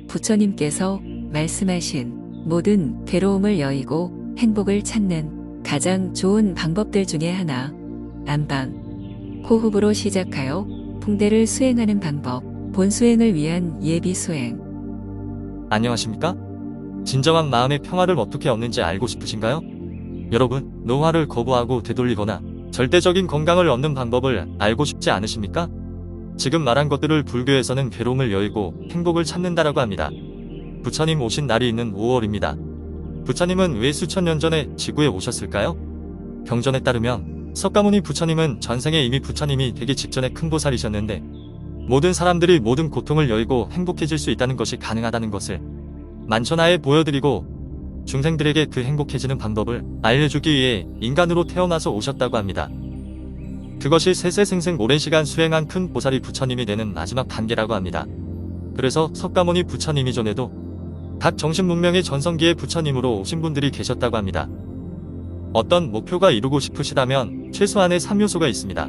부처님께서 말씀하신 모든 괴로움을 여의고 행복을 찾는 가장 좋은 방법들 중에 하나, 안방. 호흡으로 시작하여 풍대를 수행하는 방법, 본수행을 위한 예비 수행. 안녕하십니까? 진정한 마음의 평화를 어떻게 얻는지 알고 싶으신가요? 여러분, 노화를 거부하고 되돌리거나 절대적인 건강을 얻는 방법을 알고 싶지 않으십니까? 지금 말한 것들을 불교에서는 괴로움을 여의고 행복을 찾는다라고 합니다. 부처님 오신 날이 있는 5월입니다. 부처님은 왜 수천 년 전에 지구에 오셨을까요? 경전에 따르면 석가모니 부처님은 전생에 이미 부처님이 되기 직전에 큰 보살이셨는데 모든 사람들이 모든 고통을 여의고 행복해질 수 있다는 것이 가능하다는 것을 만천하에 보여드리고 중생들에게 그 행복해지는 방법을 알려주기 위해 인간으로 태어나서 오셨다고 합니다. 그것이 세세생생 오랜 시간 수행한 큰 보살이 부처님이 되는 마지막 단계라고 합니다. 그래서 석가모니 부처님이 전에도 각 정신문명의 전성기의 부처님으로 오신 분들이 계셨다고 합니다. 어떤 목표가 이루고 싶으시다면 최소한의 3요소가 있습니다.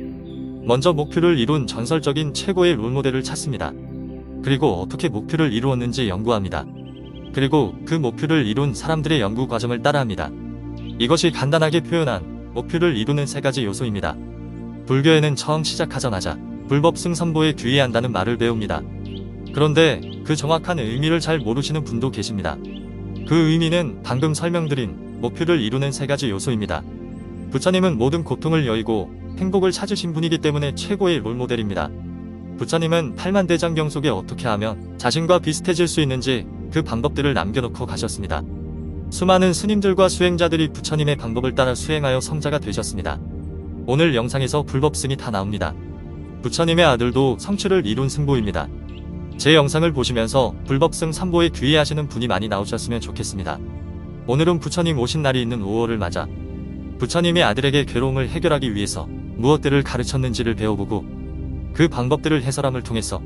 먼저 목표를 이룬 전설적인 최고의 롤모델을 찾습니다. 그리고 어떻게 목표를 이루었는지 연구합니다. 그리고 그 목표를 이룬 사람들의 연구 과정을 따라합니다. 이것이 간단하게 표현한 목표를 이루는 세 가지 요소입니다. 불교에는 처음 시작하자마자 불법승선보에 귀의한다는 말을 배웁니다. 그런데 그 정확한 의미를 잘 모르시는 분도 계십니다. 그 의미는 방금 설명드린 목표를 이루는 세 가지 요소입니다. 부처님은 모든 고통을 여의고 행복을 찾으신 분이기 때문에 최고의 롤모델입니다. 부처님은 8만대장경 속에 어떻게 하면 자신과 비슷해질 수 있는지 그 방법들을 남겨놓고 가셨습니다. 수많은 스님들과 수행자들이 부처님의 방법을 따라 수행하여 성자가 되셨습니다. 오늘 영상에서 불법승이 다 나옵니다. 부처님의 아들도 성취를 이룬 승보입니다. 제 영상을 보시면서 불법승 선보에 귀의하시는 분이 많이 나오셨으면 좋겠습니다. 오늘은 부처님 오신 날이 있는 5월을 맞아 부처님의 아들에게 괴로움을 해결하기 위해서 무엇들을 가르쳤는지를 배워보고 그 방법들을 해설함을 통해서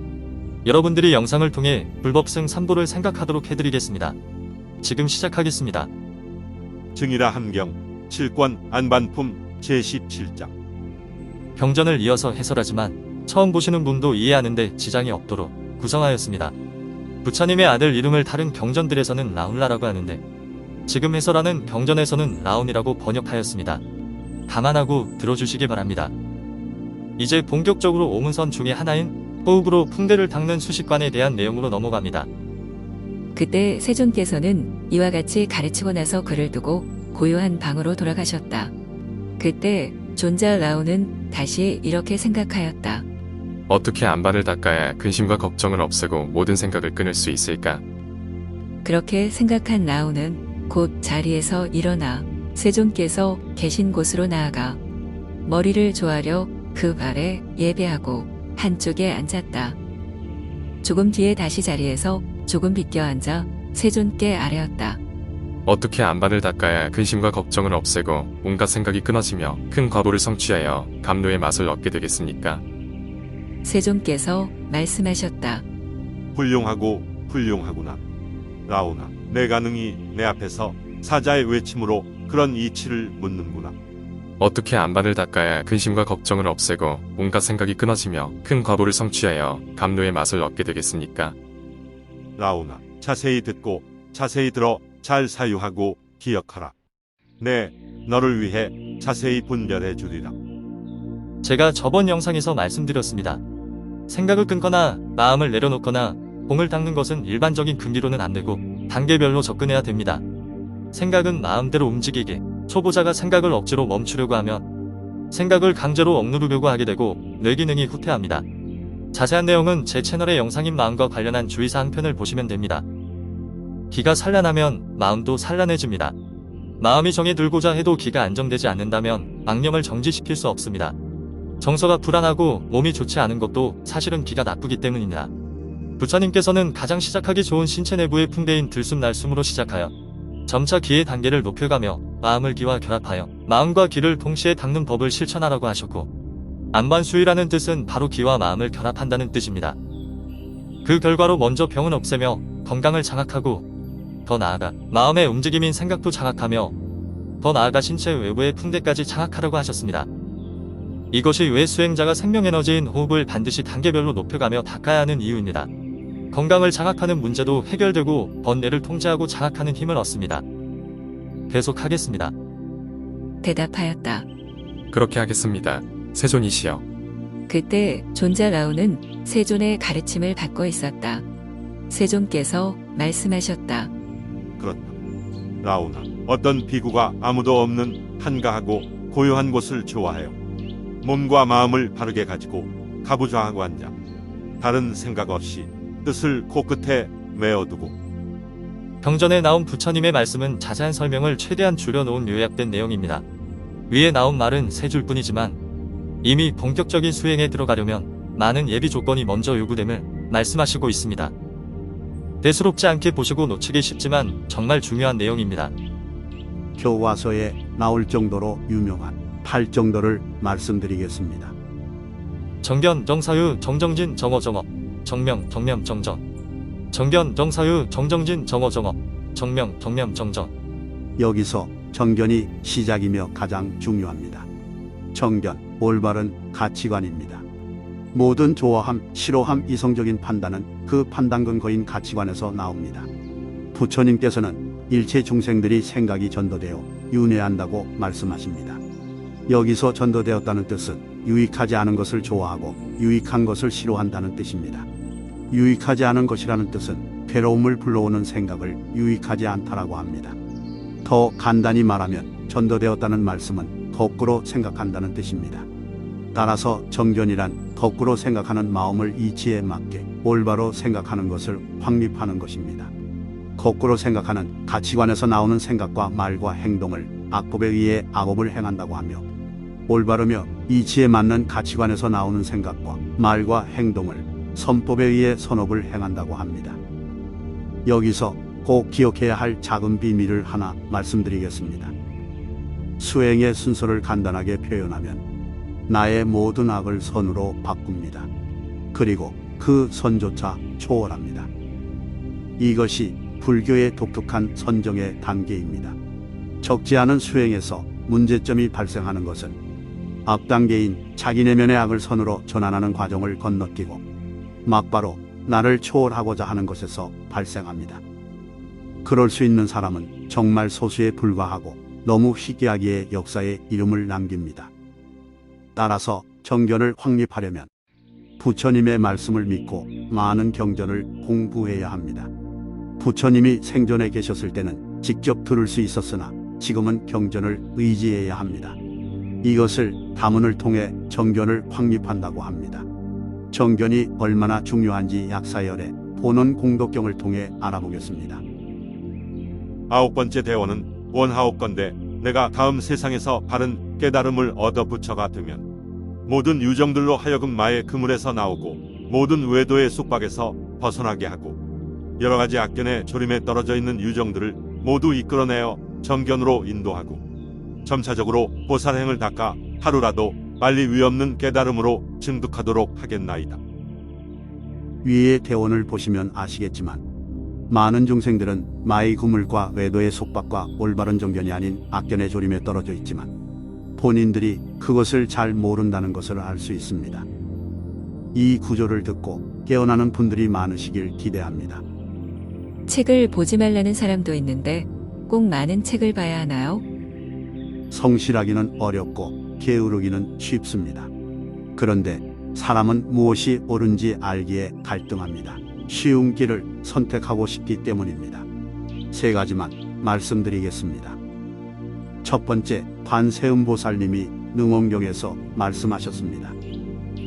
여러분들이 영상을 통해 불법승 선보를 생각하도록 해드리겠습니다. 지금 시작하겠습니다. 증이라 함경 7권 안반품 제17장. 경전을 이어서 해설하지만 처음 보시는 분도 이해하는데 지장이 없도록 구성하였습니다. 부처님의 아들 이름을 다른 경전들에서는 라운라라고 하는데 지금 해설하는 경전에서는 라온이라고 번역하였습니다. 감안하고 들어주시기 바랍니다. 이제 본격적으로 오문선 중의 하나인 호흡으로 풍대를 닦는 수식관에 대한 내용으로 넘어갑니다. 그때 세존께서는 이와 같이 가르치고 나서 그를 두고 고요한 방으로 돌아가셨다. 그때 존자 라오는 다시 이렇게 생각하였다. 어떻게 안반을 닦아야 근심과 걱정을 없애고 모든 생각을 끊을 수 있을까? 그렇게 생각한 라오는 곧 자리에서 일어나 세존께서 계신 곳으로 나아가 머리를 조아려 그 발에 예배하고 한쪽에 앉았다. 조금 뒤에 다시 자리에서 조금 비껴 앉아 세존께 아뢰었다. 어떻게 안반을 닦아야 근심과 걱정을 없애고 온갖 생각이 끊어지며 큰 과보를 성취하여 감로의 맛을 얻게 되겠습니까? 세존께서 말씀하셨다. 훌륭하고 훌륭하구나. 라오나, 내가 능히 내 앞에서 사자의 외침으로 그런 이치를 묻는구나. 어떻게 안반을 닦아야 근심과 걱정을 없애고 온갖 생각이 끊어지며 큰 과보를 성취하여 감로의 맛을 얻게 되겠습니까? 라오나, 자세히 듣고 자세히 들어 잘 사유하고 기억하라. 네, 너를 위해 자세히 분별해 주리라. 제가 저번 영상에서 말씀드렸습니다. 생각을 끊거나 마음을 내려놓거나 공을 닦는 것은 일반적인 금기로는 안 되고 단계별로 접근해야 됩니다. 생각은 마음대로 움직이게, 초보자가 생각을 억지로 멈추려고 하면 생각을 강제로 억누르려고 하게 되고 뇌 기능이 후퇴합니다. 자세한 내용은 제 채널의 영상인 마음과 관련한 주의사항 편을 보시면 됩니다. 기가 산란하면 마음도 산란해집니다. 마음이 정에 들고자 해도 기가 안정되지 않는다면 악념을 정지시킬 수 없습니다. 정서가 불안하고 몸이 좋지 않은 것도 사실은 기가 나쁘기 때문입니다. 부처님께서는 가장 시작하기 좋은 신체 내부의 풍대인 들숨날숨으로 시작하여 점차 기의 단계를 높여가며 마음을 기와 결합하여 마음과 기를 동시에 닦는 법을 실천하라고 하셨고 안반수의라는 뜻은 바로 기와 마음을 결합한다는 뜻입니다. 그 결과로 먼저 병은 없애며 건강을 장악하고 더 나아가 마음의 움직임인 생각도 장악하며 더 나아가 신체 외부의 풍대까지 장악하라고 하셨습니다. 이것이 왜 수행자가 생명에너지인 호흡을 반드시 단계별로 높여가며 닦아야 하는 이유입니다. 건강을 장악하는 문제도 해결되고 번뇌를 통제하고 장악하는 힘을 얻습니다. 계속하겠습니다. 대답하였다. 그렇게 하겠습니다. 세존이시여. 그때 존자 라오는 세존의 가르침을 받고 있었다. 세존께서 말씀하셨다. 그렇다. 라오나, 어떤 비구가 아무도 없는 한가하고 고요한 곳을 좋아해요. 몸과 마음을 바르게 가지고 가부좌하고 앉아 다른 생각 없이 뜻을 코끝에 메어두고. 경전에 나온 부처님의 말씀은 자세한 설명을 최대한 줄여놓은 요약된 내용입니다. 위에 나온 말은 세 줄뿐이지만 이미 본격적인 수행에 들어가려면 많은 예비 조건이 먼저 요구됨을 말씀하시고 있습니다. 대수롭지 않게 보시고 놓치기 쉽지만 정말 중요한 내용입니다. 교과서에 나올 정도로 유명한 8정도를 말씀드리겠습니다. 정견, 정사유, 정정진, 정어정업, 정명, 정념, 정전. 정견, 정사유, 정정진, 정어정업, 정명, 정념, 정전. 여기서 정견이 시작이며 가장 중요합니다. 정견, 올바른 가치관입니다. 모든 좋아함, 싫어함, 이성적인 판단은 그 판단 근거인 가치관에서 나옵니다. 부처님께서는 일체 중생들이 생각이 전도되어 윤회한다고 말씀하십니다. 여기서 전도되었다는 뜻은 유익하지 않은 것을 좋아하고 유익한 것을 싫어한다는 뜻입니다. 유익하지 않은 것이라는 뜻은 괴로움을 불러오는 생각을 유익하지 않다라고 합니다. 더 간단히 말하면 전도되었다는 말씀은 거꾸로 생각한다는 뜻입니다. 따라서 정견이란 거꾸로 생각하는 마음을 이치에 맞게 올바로 생각하는 것을 확립하는 것입니다. 거꾸로 생각하는 가치관에서 나오는 생각과 말과 행동을 악법에 의해 악업을 행한다고 하며, 올바르며 이치에 맞는 가치관에서 나오는 생각과 말과 행동을 선법에 의해 선업을 행한다고 합니다. 여기서 꼭 기억해야 할 작은 비밀을 하나 말씀드리겠습니다. 수행의 순서를 간단하게 표현하면 나의 모든 악을 선으로 바꿉니다. 그리고 그 선조차 초월합니다. 이것이 불교의 독특한 선정의 단계입니다. 적지 않은 수행에서 문제점이 발생하는 것은 앞 단계인 자기 내면의 악을 선으로 전환하는 과정을 건너뛰고 막바로 나를 초월하고자 하는 것에서 발생합니다. 그럴 수 있는 사람은 정말 소수에 불과하고 너무 희귀하기에 역사에 이름을 남깁니다. 따라서 정견을 확립하려면 부처님의 말씀을 믿고 많은 경전을 공부해야 합니다. 부처님이 생존해 계셨을 때는 직접 들을 수 있었으나 지금은 경전을 의지해야 합니다. 이것을 다문을 통해 정견을 확립한다고 합니다. 정견이 얼마나 중요한지 약사열의 본원 공덕경을 통해 알아보겠습니다. 9번째 대원은 원하옵건대 내가 다음 세상에서 바른 깨달음을 얻어 부처가 되면 모든 유정들로 하여금 마의 그물에서 나오고 모든 외도의 숙박에서 벗어나게 하고 여러 가지 악견의 조림에 떨어져 있는 유정들을 모두 이끌어내어 정견으로 인도하고 점차적으로 보살행을 닦아 하루라도 빨리 위없는 깨달음으로 증득하도록 하겠나이다. 위의 대원을 보시면 아시겠지만 많은 중생들은 마의 그물과 외도의 속박과 올바른 정견이 아닌 악견의 조림에 떨어져 있지만 본인들이 그것을 잘 모른다는 것을 알 수 있습니다. 이 구조를 듣고 깨어나는 분들이 많으시길 기대합니다. 책을 보지 말라는 사람도 있는데 꼭 많은 책을 봐야 하나요? 성실하기는 어렵고 게으르기는 쉽습니다. 그런데 사람은 무엇이 옳은지 알기에 갈등합니다. 쉬운 길을 선택하고 싶기 때문입니다. 3가지만 말씀드리겠습니다. 첫 번째, 관세음보살님이 능원경에서 말씀하셨습니다.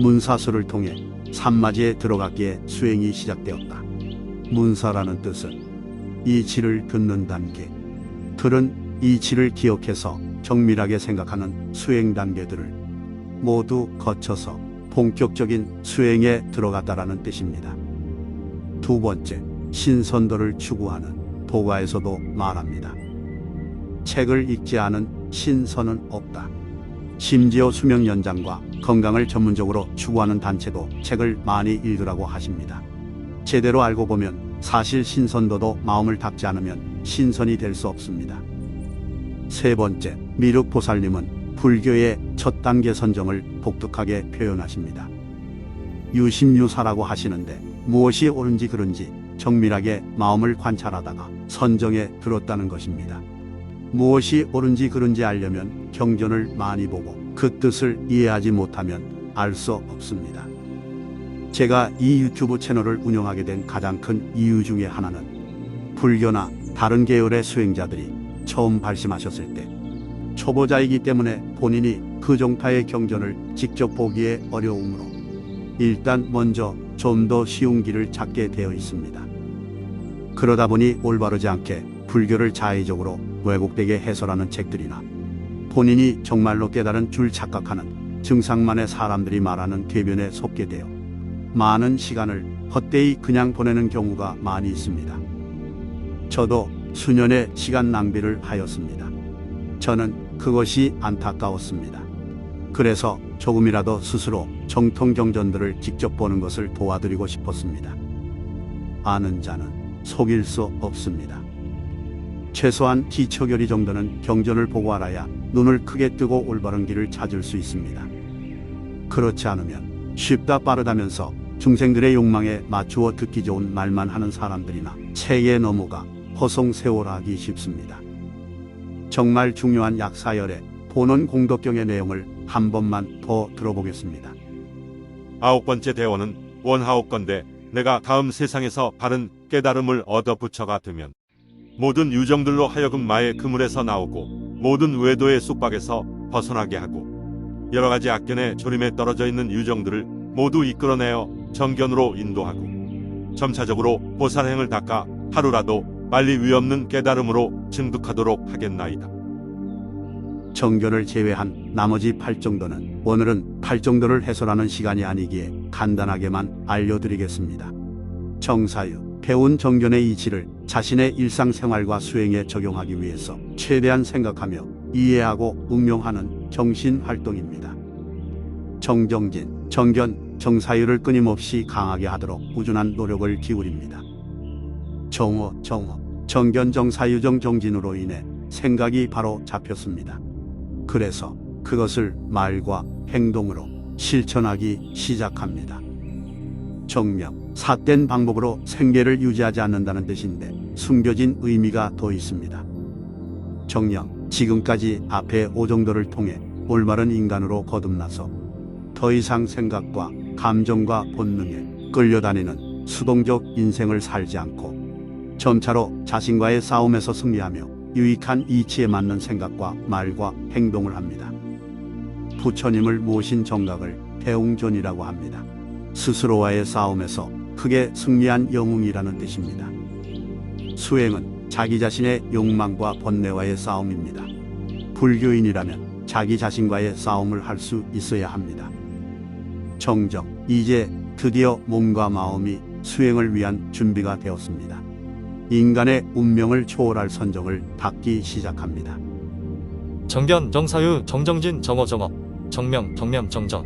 문사수를 통해 산마지에 들어갔기에 수행이 시작되었다. 문사라는 뜻은 이치를 듣는 단계, 들은 이치를 기억해서 정밀하게 생각하는 수행 단계들을 모두 거쳐서 본격적인 수행에 들어갔다라는 뜻입니다. 두 번째, 신선도를 추구하는 도가에서도 말합니다. 책을 읽지 않은 신선은 없다. 심지어 수명 연장과 건강을 전문적으로 추구하는 단체도 책을 많이 읽으라고 하십니다. 제대로 알고 보면 사실 신선도도 마음을 닦지 않으면 신선이 될 수 없습니다. 세 번째, 미륵보살님은 불교의 첫 단계 선정을 독특하게 표현하십니다. 유심유사라고 하시는데 무엇이 옳은지 그른지 정밀하게 마음을 관찰하다가 선정에 들었다는 것입니다. 무엇이 옳은지 그른지 알려면 경전을 많이 보고 그 뜻을 이해하지 못하면 알 수 없습니다. 제가 이 유튜브 채널을 운영하게 된 가장 큰 이유 중에 하나는 불교나 다른 계열의 수행자들이 처음 발심하셨을 때 초보자이기 때문에 본인이 그 종파의 경전을 직접 보기에 어려우므로 일단 먼저 좀 더 쉬운 길을 찾게 되어 있습니다. 그러다 보니 올바르지 않게 불교를 자의적으로 왜곡되게 해설하는 책들이나 본인이 정말로 깨달은 줄 착각하는 증상만의 사람들이 말하는 궤변에 속게 되어 많은 시간을 헛되이 그냥 보내는 경우가 많이 있습니다. 저도 수년의 시간 낭비를 하였습니다. 저는 그것이 안타까웠습니다. 그래서 조금이라도 스스로 정통 경전들을 직접 보는 것을 도와드리고 싶었습니다. 아는 자는 속일 수 없습니다. 최소한 기초결의 정도는 경전을 보고 알아야 눈을 크게 뜨고 올바른 길을 찾을 수 있습니다. 그렇지 않으면 쉽다 빠르다면서 중생들의 욕망에 맞추어 듣기 좋은 말만 하는 사람들이나 책에 넘어가 허송세월하기 쉽습니다. 정말 중요한 약사열의 본원 공덕경의 내용을 한 번만 더 들어보겠습니다. 9번째 대원은 원하옵건대 내가 다음 세상에서 바른 깨달음을 얻어 부처가 되면 모든 유정들로 하여금 마의 그물에서 나오고 모든 외도의 숙박에서 벗어나게 하고 여러 가지 악견의 조림에 떨어져 있는 유정들을 모두 이끌어내어 정견으로 인도하고 점차적으로 보살행을 닦아 하루라도 빨리 위없는 깨달음으로 증득하도록 하겠나이다. 정견을 제외한 나머지 8정도는 오늘은 8정도를 해설하는 시간이 아니기에 간단하게만 알려드리겠습니다. 정사유, 배운 정견의 이치를 자신의 일상생활과 수행에 적용하기 위해서 최대한 생각하며 이해하고 응용하는 정신활동입니다. 정정진, 정견, 정사유를 끊임없이 강하게 하도록 꾸준한 노력을 기울입니다. 정어, 정견, 정사유, 정진으로 인해 생각이 바로 잡혔습니다. 그래서 그것을 말과 행동으로 실천하기 시작합니다. 정명, 삿된 방법으로 생계를 유지하지 않는다는 뜻인데 숨겨진 의미가 더 있습니다. 정령, 지금까지 앞의 5정도를 통해 올바른 인간으로 거듭나서 더 이상 생각과 감정과 본능에 끌려다니는 수동적 인생을 살지 않고 점차로 자신과의 싸움에서 승리하며 유익한 이치에 맞는 생각과 말과 행동을 합니다. 부처님을 모신 정각을 대웅존이라고 합니다. 스스로와의 싸움에서 크게 승리한 영웅이라는 뜻입니다. 수행은 자기 자신의 욕망과 번뇌와의 싸움입니다. 불교인이라면 자기 자신과의 싸움을 할 수 있어야 합니다. 정정, 이제 드디어 몸과 마음이 수행을 위한 준비가 되었습니다. 인간의 운명을 초월할 선정을 닦기 시작합니다. 정견, 정사유, 정정진, 정어, 정명, 정념, 정정.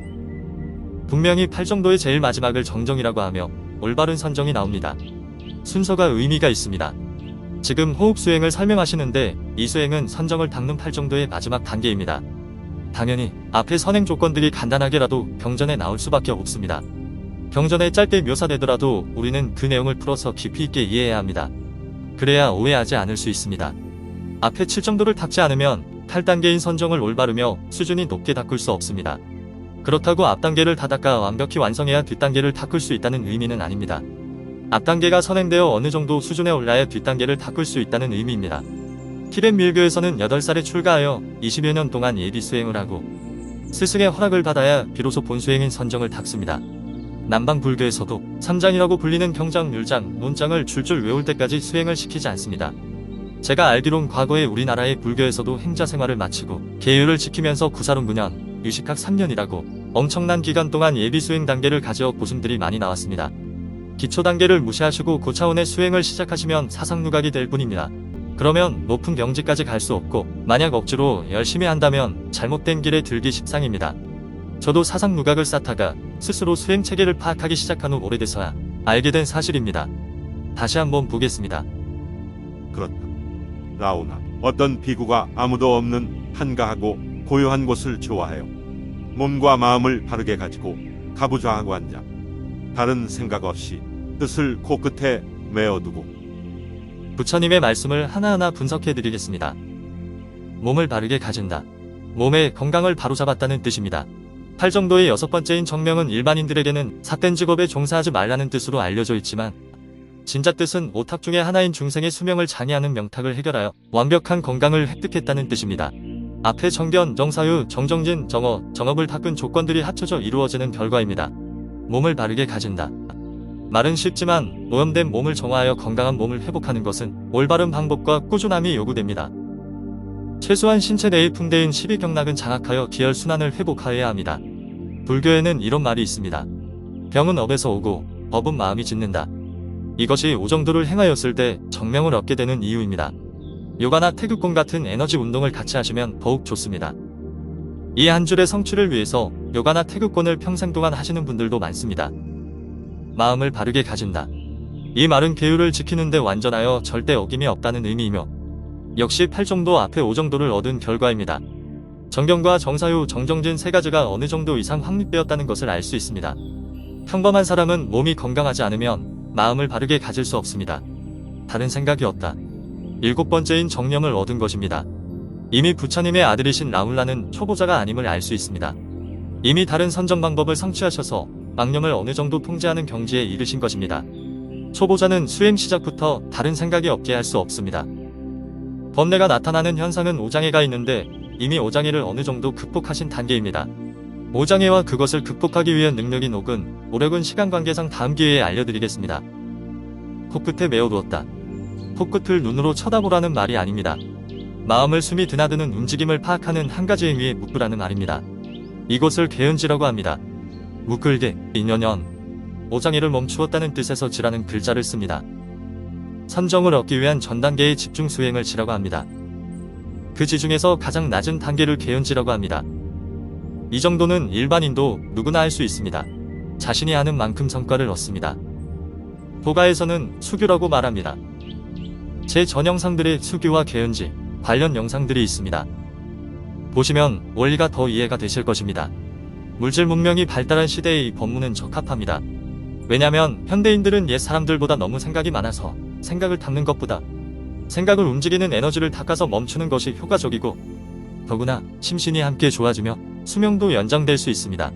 분명히 8정도의 제일 마지막을 정정이라고 하며 올바른 선정이 나옵니다. 순서가 의미가 있습니다. 지금 호흡 수행을 설명하시는데 이 수행은 선정을 닦는 8정도의 마지막 단계입니다. 당연히 앞의 선행 조건들이 간단하게라도 경전에 나올 수밖에 없습니다. 경전에 짧게 묘사되더라도 우리는 그 내용을 풀어서 깊이 있게 이해해야 합니다. 그래야 오해하지 않을 수 있습니다. 앞에 7정도를 닦지 않으면 8단계인 선정을 올바르며 수준이 높게 닦을 수 없습니다. 그렇다고 앞단계를 다 닦아 완벽히 완성해야 뒷단계를 닦을 수 있다는 의미는 아닙니다. 앞단계가 선행되어 어느 정도 수준에 올라야 뒷단계를 닦을 수 있다는 의미입니다. 티벳 밀교에서는 8살에 출가하여 20여 년 동안 예비 수행을 하고 스승의 허락을 받아야 비로소 본수행인 선정을 닦습니다. 남방 불교에서도 3장이라고 불리는 경장, 율장, 논장을 줄줄 외울 때까지 수행을 시키지 않습니다. 제가 알기론 과거에 우리나라의 불교에서도 행자 생활을 마치고 계율을 지키면서 구사론 9년, 유식학 3년이라고 엄청난 기간 동안 예비 수행 단계를 가져 고승들이 많이 나왔습니다. 기초 단계를 무시하시고 고차원의 수행을 시작하시면 사상누각이 될 뿐입니다. 그러면 높은 경지까지 갈 수 없고 만약 억지로 열심히 한다면 잘못된 길에 들기 십상입니다. 저도 사상누각을 쌓다가 스스로 수행 체계를 파악하기 시작한 후 오래돼서야 알게 된 사실입니다. 다시 한번 보겠습니다. 그렇다. 라오나, 어떤 비구가 아무도 없는 한가하고 고요한 곳을 좋아해요. 몸과 마음을 바르게 가지고 가부좌하고 앉아 다른 생각 없이 뜻을 코끝에 메어두고 부처님의 말씀을 하나하나 분석해 드리겠습니다. 몸을 바르게 가진다. 몸의 건강을 바로잡았다는 뜻입니다. 팔 정도의 여섯 번째인 정명은 일반인들에게는 삿된 직업에 종사하지 말라는 뜻으로 알려져 있지만 진짜 뜻은 오탁 중의 하나인 중생의 수명을 장애하는 명탁을 해결하여 완벽한 건강을 획득했다는 뜻입니다. 앞에 정견, 정사유, 정정진, 정어, 정업을 닦은 조건들이 합쳐져 이루어지는 결과입니다. 몸을 바르게 가진다. 말은 쉽지만 오염된 몸을 정화하여 건강한 몸을 회복하는 것은 올바른 방법과 꾸준함이 요구됩니다. 최소한 신체 내의 풍대인 12경락은 장악하여 기혈순환을 회복하여야 합니다. 불교에는 이런 말이 있습니다. 병은 업에서 오고 법은 마음이 짓는다. 이것이 오정도를 행하였을 때 정명을 얻게 되는 이유입니다. 요가나 태극권 같은 에너지 운동을 같이 하시면 더욱 좋습니다. 이 한 줄의 성취를 위해서 요가나 태극권을 평생 동안 하시는 분들도 많습니다. 마음을 바르게 가진다. 이 말은 계율을 지키는데 완전하여 절대 어김이 없다는 의미이며 역시 8정도 앞에 5정도를 얻은 결과입니다. 정경과 정사유, 정정진 세 가지가 어느 정도 이상 확립되었다는 것을 알 수 있습니다. 평범한 사람은 몸이 건강하지 않으면 마음을 바르게 가질 수 없습니다. 다른 생각이 없다. 7번째인 정념을 얻은 것입니다. 이미 부처님의 아들이신 라울라는 초보자가 아님을 알 수 있습니다. 이미 다른 선정 방법을 성취하셔서 망념을 어느 정도 통제하는 경지에 이르신 것입니다. 초보자는 수행 시작부터 다른 생각이 없게 할 수 없습니다. 번뇌가 나타나는 현상은 오장애가 있는데 이미 오장애를 어느 정도 극복하신 단계입니다. 오장애와 그것을 극복하기 위한 능력인 옥은 오력은 시간 관계상 다음 기회에 알려드리겠습니다. 코끝에 메어두었다. 코끝을 눈으로 쳐다보라는 말이 아닙니다. 마음을 숨이 드나드는 움직임을 파악하는 한 가지 의미의 묶으라는 말입니다. 이곳을 개은지라고 합니다. 묶을게, 인연연, 오장애를 멈추었다는 뜻에서 지라는 글자를 씁니다. 선정을 얻기 위한 전 단계의 집중 수행을 지라고 합니다. 그 지중에서 가장 낮은 단계를 개은지라고 합니다. 이 정도는 일반인도 누구나 할 수 있습니다. 자신이 하는 만큼 성과를 얻습니다. 도가에서는 수규라고 말합니다. 제 전 영상들의 수규와 개은지 관련 영상들이 있습니다. 보시면 원리가 더 이해가 되실 것입니다. 물질 문명이 발달한 시대에 이 법문은 적합합니다. 왜냐면 현대인들은 옛 사람들보다 너무 생각이 많아서 생각을 닦는 것보다 생각을 움직이는 에너지를 닦아서 멈추는 것이 효과적이고 더구나 심신이 함께 좋아지며 수명도 연장될 수 있습니다.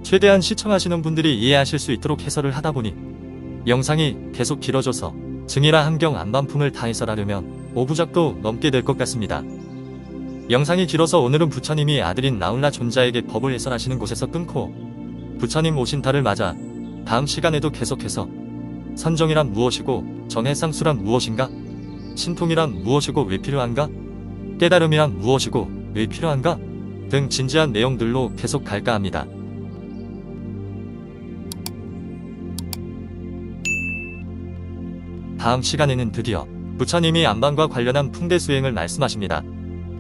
최대한 시청하시는 분들이 이해하실 수 있도록 해설을 하다 보니 영상이 계속 길어져서 증이라 함경 안반품을 다 해설하려면 5부작도 넘게 될 것 같습니다. 영상이 길어서 오늘은 부처님이 아들인 라울라 존자에게 법을 해설하시는 곳에서 끊고 부처님 오신 달을 맞아 다음 시간에도 계속해서 선정이란 무엇이고 정해상수란 무엇인가? 신통이란 무엇이고 왜 필요한가? 깨달음이란 무엇이고 왜 필요한가? 등 진지한 내용들로 계속 갈까 합니다. 다음 시간에는 드디어 부처님이 안반과 관련한 풍대 수행을 말씀하십니다.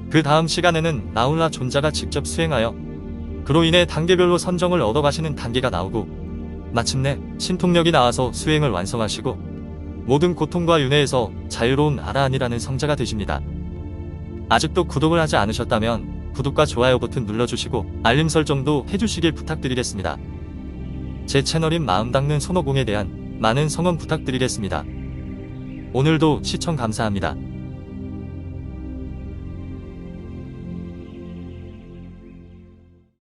그 다음 시간에는 라울라 존자가 직접 수행하여 그로 인해 단계별로 선정을 얻어가시는 단계가 나오고 마침내 신통력이 나와서 수행을 완성하시고 모든 고통과 윤회에서 자유로운 아라한이라는 성자가 되십니다. 아직도 구독을 하지 않으셨다면 구독과 좋아요 버튼 눌러주시고 알림 설정도 해주시길 부탁드리겠습니다. 제 채널인 마음 닦는 손오공에 대한 많은 성원 부탁드리겠습니다. 오늘도 시청 감사합니다.